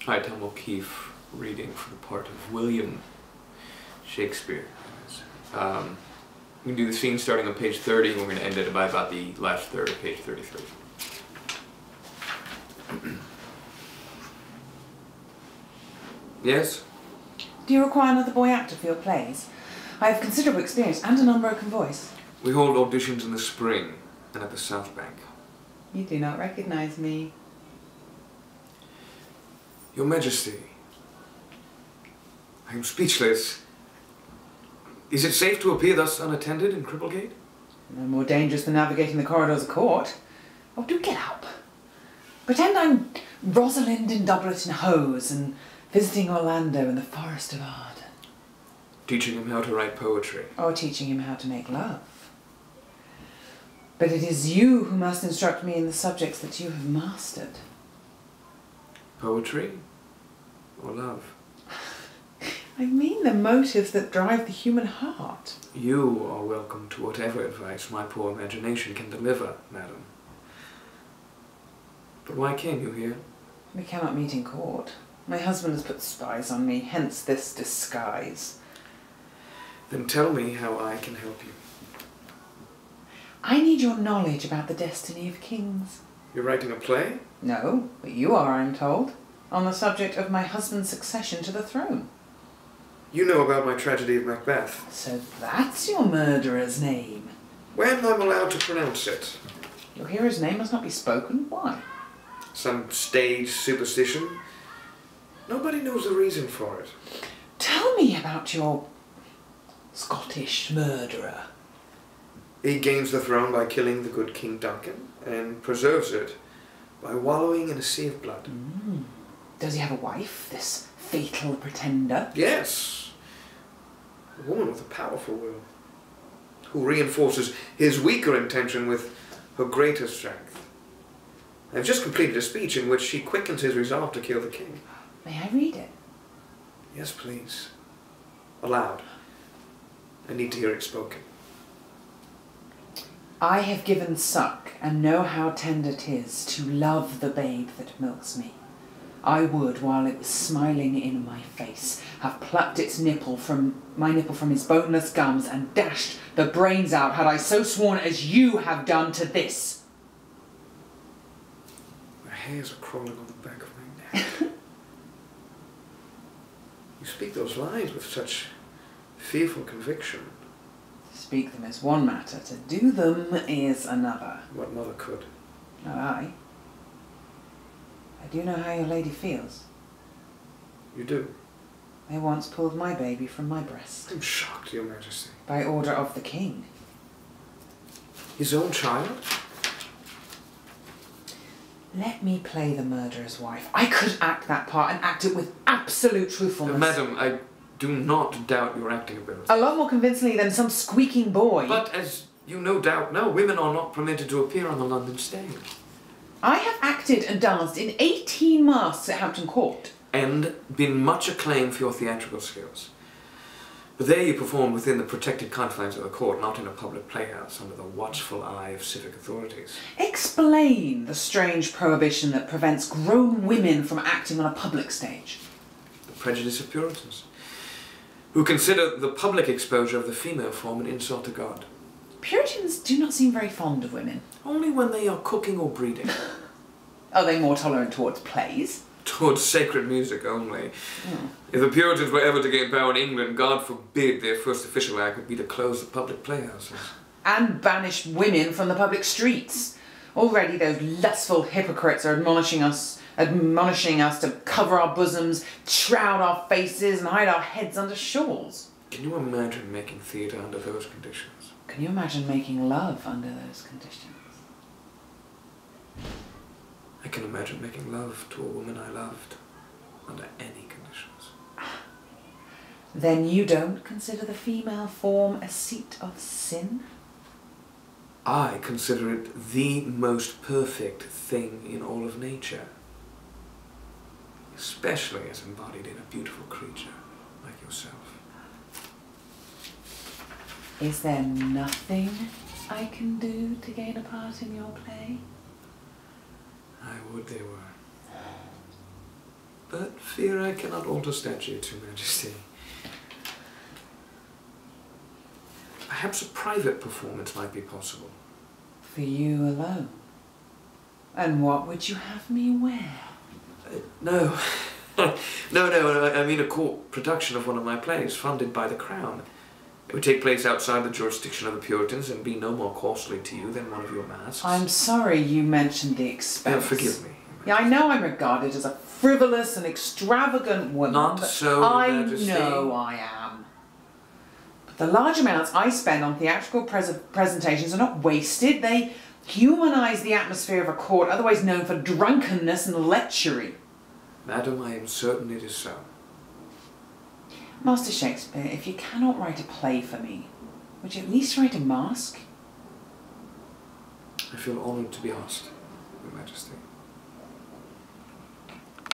Clyde Tom O'Keefe reading for the part of William Shakespeare. We can do the scene starting on page 30, and we're going to end it by about the last third of page 33. Yes? Do you require another boy actor for your plays? I have considerable experience and an unbroken voice. We hold auditions in the spring and at the South Bank. You do not recognize me. Your Majesty, I am speechless. Is it safe to appear thus unattended in Cripplegate? No more dangerous than navigating the corridors of court. Oh, do get up. Pretend I'm Rosalind in doublet and hose and visiting Orlando in the Forest of Arden. Teaching him how to write poetry. Or teaching him how to make love. But it is you who must instruct me in the subjects that you have mastered. Poetry or love? I mean the motives that drive the human heart. You are welcome to whatever advice my poor imagination can deliver, madam. But why came you here? We cannot meet in court. My husband has put spies on me, hence this disguise. Then tell me how I can help you. I need your knowledge about the destiny of kings. You're writing a play? No, but you are, I'm told, on the subject of my husband's succession to the throne. You know about my tragedy of Macbeth. So that's your murderer's name? When I'm allowed to pronounce it. Your hero's name must not be spoken? Why? Some stage superstition. Nobody knows the reason for it. Tell me about your Scottish murderer. He gains the throne by killing the good King Duncan and preserves it by wallowing in a sea of blood. Does he have a wife, this fatal pretender? Yes. A woman with a powerful will, who reinforces his weaker intention with her greater strength. I've just completed a speech in which she quickens his resolve to kill the king. May I read it? Yes, please. Aloud. I need to hear it spoken. I have given suck, and know how tender 'tis to love the babe that milks me. I would, while it was smiling in my face, have plucked its nipple from his boneless gums and dashed the brains out, had I so sworn as you have done to this. My hairs are crawling on the back of my neck. You speak those lines with such fearful conviction. To speak them is one matter, to do them is another. What mother could. Oh, I do know how your lady feels. You do? They once pulled my baby from my breast. I'm shocked, Your Majesty. By order of the king. His own child? Let me play the murderer's wife. I could act that part and act it with absolute truthfulness. Madam, I do not doubt your acting ability. A lot more convincingly than some squeaking boy. But as you no doubt know, women are not permitted to appear on the London stage. I have acted and danced in 18 masks at Hampton Court. And been much acclaimed for your theatrical skills. But there you performed within the protected confines of the court, not in a public playhouse under the watchful eye of civic authorities. Explain the strange prohibition that prevents grown women from acting on a public stage. The prejudice of Puritans, who consider the public exposure of the female form an insult to God. Puritans do not seem very fond of women. Only when they are cooking or breeding. Are they more tolerant towards plays? Towards sacred music only. If the Puritans were ever to gain power in England, God forbid their first official act would be to close the public playhouses. And banish women from the public streets. Already those lustful hypocrites are admonishing us to cover our bosoms, shroud our faces, and hide our heads under shawls. Can you imagine making theatre under those conditions? Can you imagine making love under those conditions? I can imagine making love to a woman I loved under any conditions. Then you don't consider the female form a seat of sin? I consider it the most perfect thing in all of nature. Especially as embodied in a beautiful creature like yourself. Is there nothing I can do to gain a part in your play? I would there were. But fear I cannot alter statutes, Your Majesty. Perhaps a private performance might be possible. For you alone? And what would you have me wear? No. No, I mean a court production of one of my plays, funded by the Crown. It would take place outside the jurisdiction of the Puritans and be no more costly to you than one of your masks. I'm sorry you mentioned the expense. Forgive me. Yeah, I know I'm regarded as a frivolous and extravagant woman. Not so, I Majesty. know I am. But the large amounts I spend on theatrical presentations are not wasted. They humanise the atmosphere of a court, otherwise known for drunkenness and lechery. Madam, I am certain it is so. Master Shakespeare, if you cannot write a play for me, would you at least write a masque? I feel honoured to be asked, Your Majesty.